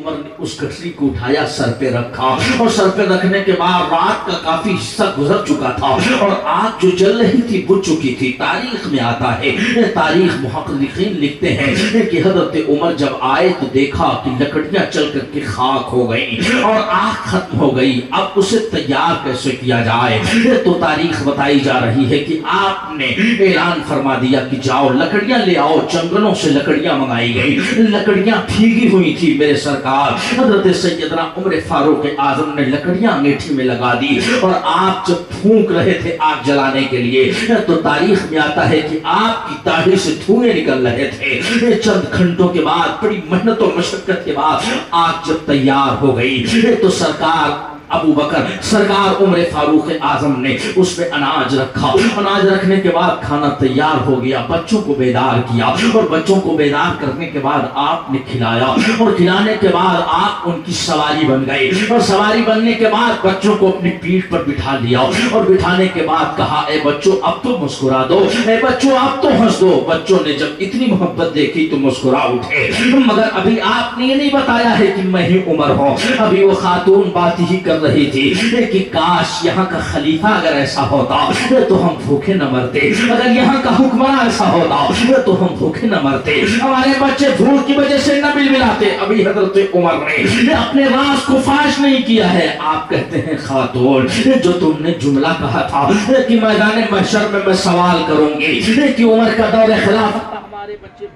عمر نے اس گٹھری کو اٹھایا، سر پہ رکھا، اور سر پہ رکھنے کے بعد رات کا کافی حصہ گزر چکا تھا اور آگ جو جل رہی تھی بجھ چکی تھی۔ تاریخ میں آتا ہے، تاریخ محققین لکھتے ہیں کہ حضرت عمر جب آئے تو دیکھا کہ لکڑیاں چل کر کے خاک ہو گئی اور آگ ختم ہو گئی، اب اسے تیار کیسے کیا جائے؟ تو تاریخ بتائی جا رہی ہے کہ آپ نے اعلان فرما دیا کہ جاؤ لکڑیاں لے آؤ، جنگلوں سے لکڑیاں منگائی گئی، لکڑیاں بھیگی ہوئی تھی۔ میرے سرکار حضرت سیدنا عمر فاروق اعظم نے لکڑیاں انگیٹھی میں لگا دی اور آپ جب پھونک رہے تھے آگ جلانے کے لیے تو تاریخ میں آتا ہے کہ آپ کی داڑھی سے دھوئیں نکل رہے تھے۔ چند گھنٹوں کے بعد، بڑی محنت و مشقت کے بعد آگ جب تیار ہو گئی تو سرکار ابو بکر، سرکار عمر فاروق اعظم نے اس میں اناج رکھا، اناج رکھنے کے بعد کھانا تیار ہو گیا، بچوں کو بیدار کیا اور بچوں کو بیدار کرنے کے بعد آپ نے کھلایا اور کھلانے کے بعد آپ ان کی سواری بن گئے اور سواری بننے کے بعد بچوں کو اپنی پیٹھ پر بٹھا لیا اور بٹھانے کے بعد کہا اے بچوں اب تو مسکرا دو، اے بچوں اب تو ہنس دو۔ بچوں نے جب اتنی محبت دیکھی تو مسکرا اٹھے، مگر ابھی آپ نے یہ نہیں بتایا ہے کہ میں ہی عمر ہوں۔ ابھی وہ خاتون بات ہی کر رہی تھی کہ کاش یہاں کا خلیفہ اگر ایسا ہوتا تو ہم بھوکے نہ مرتے، اگر یہاں کا حکمراں ایسا ہوتا تو ہم بھوکے نہ مرتے، ہمارے بچے بھوک کی وجہ سے نہ بلبلاتے۔ ابھی حضرت عمر نے اپنے راز کو فاش نہیں کیا ہے۔ آپ کہتے ہیں خاتون جو تم نے جملہ کہا تھا کہ میدان محشر میں میں سوال کروں گی کہ عمر کا دور خلافت ہمارے بچے